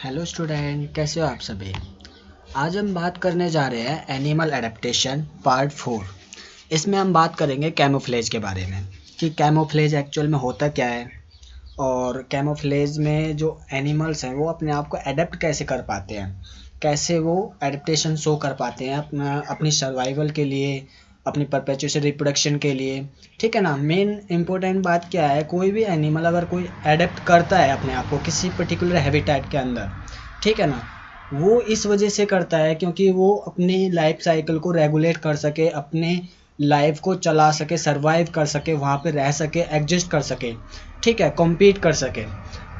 Hello student, कैसे हो आप सभी। आज हम बात करने जा रहे हैं एनिमल एडेप्टेशन पार्ट 4। इसमें हम बात करेंगे कैमोफ्लेज के बारे में कि कैमोफ्लेज एक्चुअल में होता क्या है और कैमोफ्लेज में जो एनिमल्स हैं वो अपने आप को एडेप्ट कैसे कर पाते हैं, कैसे वो एडेप्टेशन शो कर पाते हैं अपनी सर्वाइवल के लिए, अपनी परपेचुएशन रिप्रोडक्शन के लिए। ठीक है ना। मेन इंपॉर्टेंट बात क्या है, कोई भी एनिमल अगर कोई एडेप्ट करता है अपने आप को किसी पर्टिकुलर हैबिटेट के अंदर, ठीक है ना, वो इस वजह से करता है क्योंकि वो अपनी लाइफ साइकिल को रेगुलेट कर सके, अपने लाइफ को चला सके, सरवाइव कर सके, वहाँ पे रह सके, एग्जिस्ट कर सके, ठीक है, कॉम्पीट कर सके।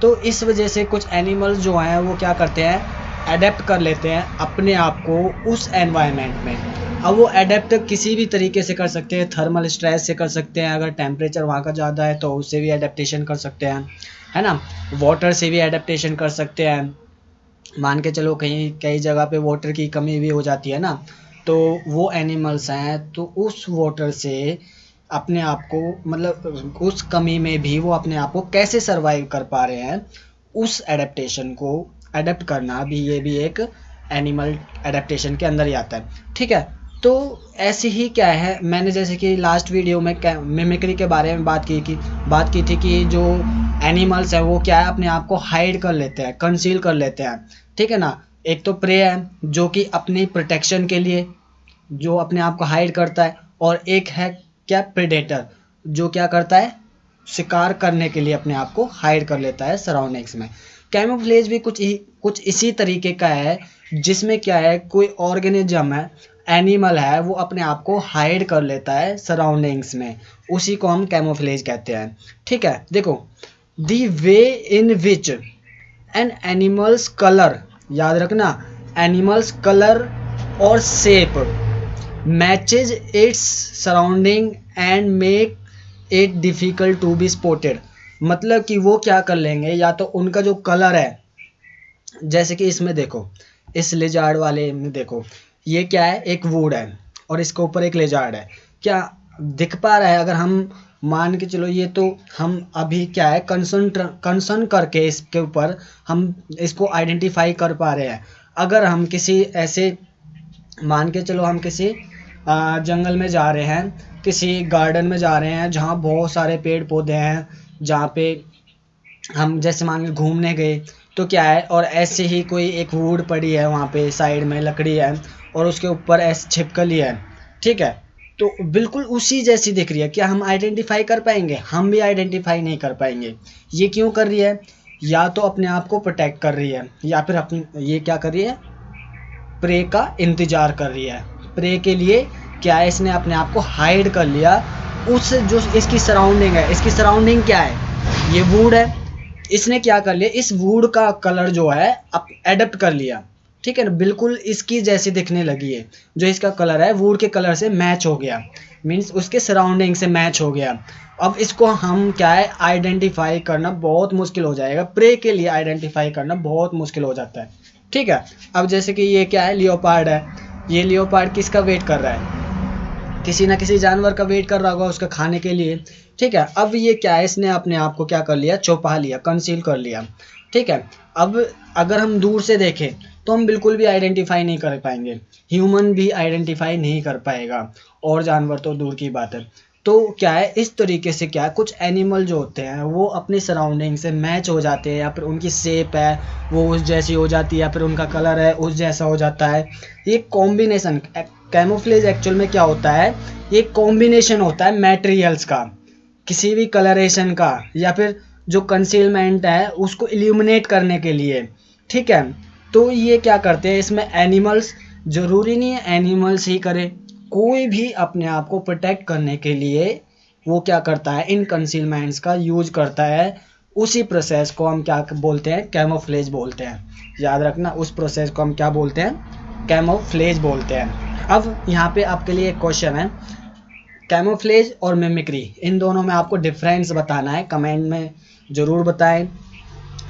तो इस वजह से कुछ एनिमल्स जो हैं वो क्या करते हैं, एडेप्ट कर लेते हैं अपने आप को उस एनवायरनमेंट में। अब वो एडेप्ट किसी भी तरीके से कर सकते हैं, थर्मल स्ट्रेस से कर सकते हैं, अगर टेम्परेचर वहाँ का ज़्यादा है तो उससे भी एडेप्टेशन कर सकते हैं, है ना। वाटर से भी एडेप्टेशन कर सकते हैं, मान के चलो कहीं कई जगह पे वाटर की कमी भी हो जाती है ना, तो वो एनिमल्स हैं तो उस वाटर से अपने आप को, मतलब उस कमी में भी वो अपने आप को कैसे सरवाइव कर पा रहे हैं, उस एडेप्टेशन को एडेप्ट करना भी, ये भी एक एनिमल एडेप्टेशन के अंदर ही आता है। ठीक है। तो ऐसे ही क्या है, मैंने जैसे कि लास्ट वीडियो में मिमिक्री के बारे में बात की थी कि जो एनिमल्स हैं वो क्या है, अपने आप को हाइड कर लेते हैं, कंसील कर लेते हैं। ठीक है ना। एक तो प्रे है जो कि अपनी प्रोटेक्शन के लिए जो अपने आप को हाइड करता है, और एक है क्या, प्रेडेटर, जो क्या करता है, शिकार करने के लिए अपने आप को हाइड कर लेता है सराउंडिंग्स में। कैमोफ्लेज भी कुछ इसी तरीके का है, जिसमें क्या है, कोई ऑर्गेनिज्म है, एनिमल है, वो अपने आप को हाइड कर लेता है सराउंडिंग्स में, उसी को हम कैमोफ्लेज कहते हैं। ठीक है। देखो, the way in which an animals colour, याद रखना, एनिमल्स कलर और shape matches its surrounding and make it difficult to be spotted. मतलब कि वो क्या कर लेंगे, या तो उनका जो कलर है, जैसे कि इसमें देखो, इस लिजार्ड वाले में देखो, ये क्या है, एक वुड है और इसके ऊपर एक लिजार्ड है, क्या दिख पा रहा है। अगर हम मान के चलो, ये तो हम अभी क्या है, कंसर्न करके इसके ऊपर हम इसको आइडेंटिफाई कर पा रहे हैं। अगर हम किसी ऐसे, मान के चलो हम किसी जंगल में जा रहे हैं, किसी गार्डन में जा रहे हैं जहाँ बहुत सारे पेड़ पौधे हैं, जहाँ पे हम जैसे मान के घूमने गए, तो क्या है, और ऐसे ही कोई एक वुड पड़ी है वहाँ पे साइड में, लकड़ी है और उसके ऊपर ऐसे छिपकली है, ठीक है, तो बिल्कुल उसी जैसी दिख रही है, क्या हम आइडेंटिफाई कर पाएंगे? हम भी आइडेंटिफाई नहीं कर पाएंगे। ये क्यों कर रही है? या तो अपने आप को प्रोटेक्ट कर रही है, या फिर अपनी, ये क्या कर रही है, प्रे का इंतजार कर रही है। प्रे के लिए क्या है, इसने अपने आप को हाइड कर लिया उस जो इसकी सराउंडिंग है। इसकी सराउंडिंग क्या है, ये वुड है, इसने क्या कर लिया, इस वुड का कलर जो है एडप्ट कर लिया। ठीक है ना, बिल्कुल इसकी जैसी दिखने लगी है, जो इसका कलर है वुड के कलर से मैच हो गया, मीन्स उसके सराउंडिंग से मैच हो गया। अब इसको हम क्या है, आइडेंटिफाई करना बहुत मुश्किल हो जाएगा, प्रे के लिए आइडेंटिफाई करना बहुत मुश्किल हो जाता है। ठीक है। अब जैसे कि ये क्या है, लियोपार्ड है, ये लियोपार्ड किसका वेट कर रहा है, किसी ना किसी जानवर का वेट कर रहा होगा उसका खाने के लिए। ठीक है। अब ये क्या है, इसने अपने आप को क्या कर लिया, छुपा लिया, कंसील कर लिया। ठीक है। अब अगर हम दूर से देखें तो हम बिल्कुल भी आइडेंटिफाई नहीं कर पाएंगे, ह्यूमन भी आइडेंटिफाई नहीं कर पाएगा, और जानवर तो दूर की बात है। तो क्या है, इस तरीके से क्या है, कुछ एनिमल जो होते हैं वो अपनी सराउंडिंग से मैच हो जाते हैं, या फिर उनकी शेप है वो उस जैसी हो जाती है, या फिर उनका कलर है उस जैसा हो जाता है। ये कॉम्बिनेशन, कैमोफ्लेज एक्चुअल में क्या होता है, ये कॉम्बिनेशन होता है मटेरियल्स का, किसी भी कलरेशन का, या फिर जो कंसीलमेंट है उसको इल्यूमिनेट करने के लिए। ठीक है। तो ये क्या करते हैं, इसमें एनिमल्स, जरूरी नहीं है एनिमल्स ही करे, कोई भी अपने आप को प्रोटेक्ट करने के लिए वो क्या करता है, इन कंसीलमेंट्स का यूज करता है। उसी प्रोसेस को हम क्या बोलते हैं, कैमोफ्लेज बोलते हैं। याद रखना, उस प्रोसेस को हम क्या बोलते हैं, कैमोफ्लेज बोलते हैं। अब यहाँ पे आपके लिए एक क्वेश्चन है, कैमोफ्लेज और मिमिक्री, इन दोनों में आपको डिफरेंस बताना है, कमेंट में ज़रूर बताएं,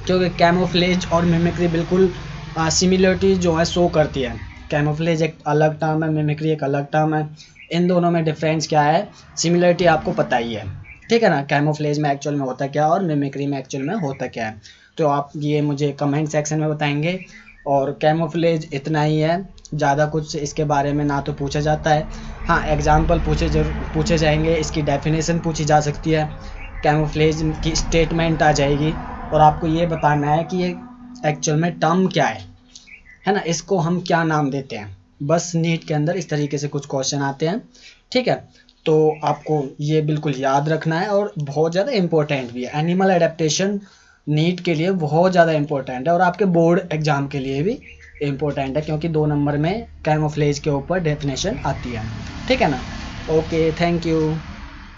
क्योंकि कैमोफ्लेज और मिमिक्री बिल्कुल सिमिलरिटी जो है शो करती है। कैमोफ्लेज एक अलग टर्म है, मिमिक्री एक अलग टर्म है, इन दोनों में डिफरेंस क्या है, सिमिलरिटी आपको पता ही है। ठीक है ना, कैमोफ्लेज में एक्चुअल में होता क्या और मिमिक्री में एक्चुअल में होता क्या है। तो आप ये मुझे कमेंट सेक्शन में बताएंगे। और कैमोफ्लेज इतना ही है, ज़्यादा कुछ इसके बारे में ना तो पूछा जाता है। हाँ, एग्जाम्पल पूछे जाएंगे, इसकी डेफिनेशन पूछी जा सकती है, कैमोफ्लेज की स्टेटमेंट आ जाएगी, और आपको ये बताना है कि ये एक्चुअल में टर्म क्या है ना, इसको हम क्या नाम देते हैं। बस नीट के अंदर इस तरीके से कुछ क्वेश्चन आते हैं, ठीक है। तो आपको ये बिल्कुल याद रखना है, और बहुत ज़्यादा इंपॉर्टेंट भी है। एनिमल एडेप्टेशन नीट के लिए बहुत ज़्यादा इंपॉर्टेंट है, और आपके बोर्ड एग्जाम के लिए भी इम्पोर्टेंट है, क्योंकि 2 नंबर में कैमोफ्लेज के ऊपर डेफिनेशन आती है, ठीक है ना। Okay, thank you.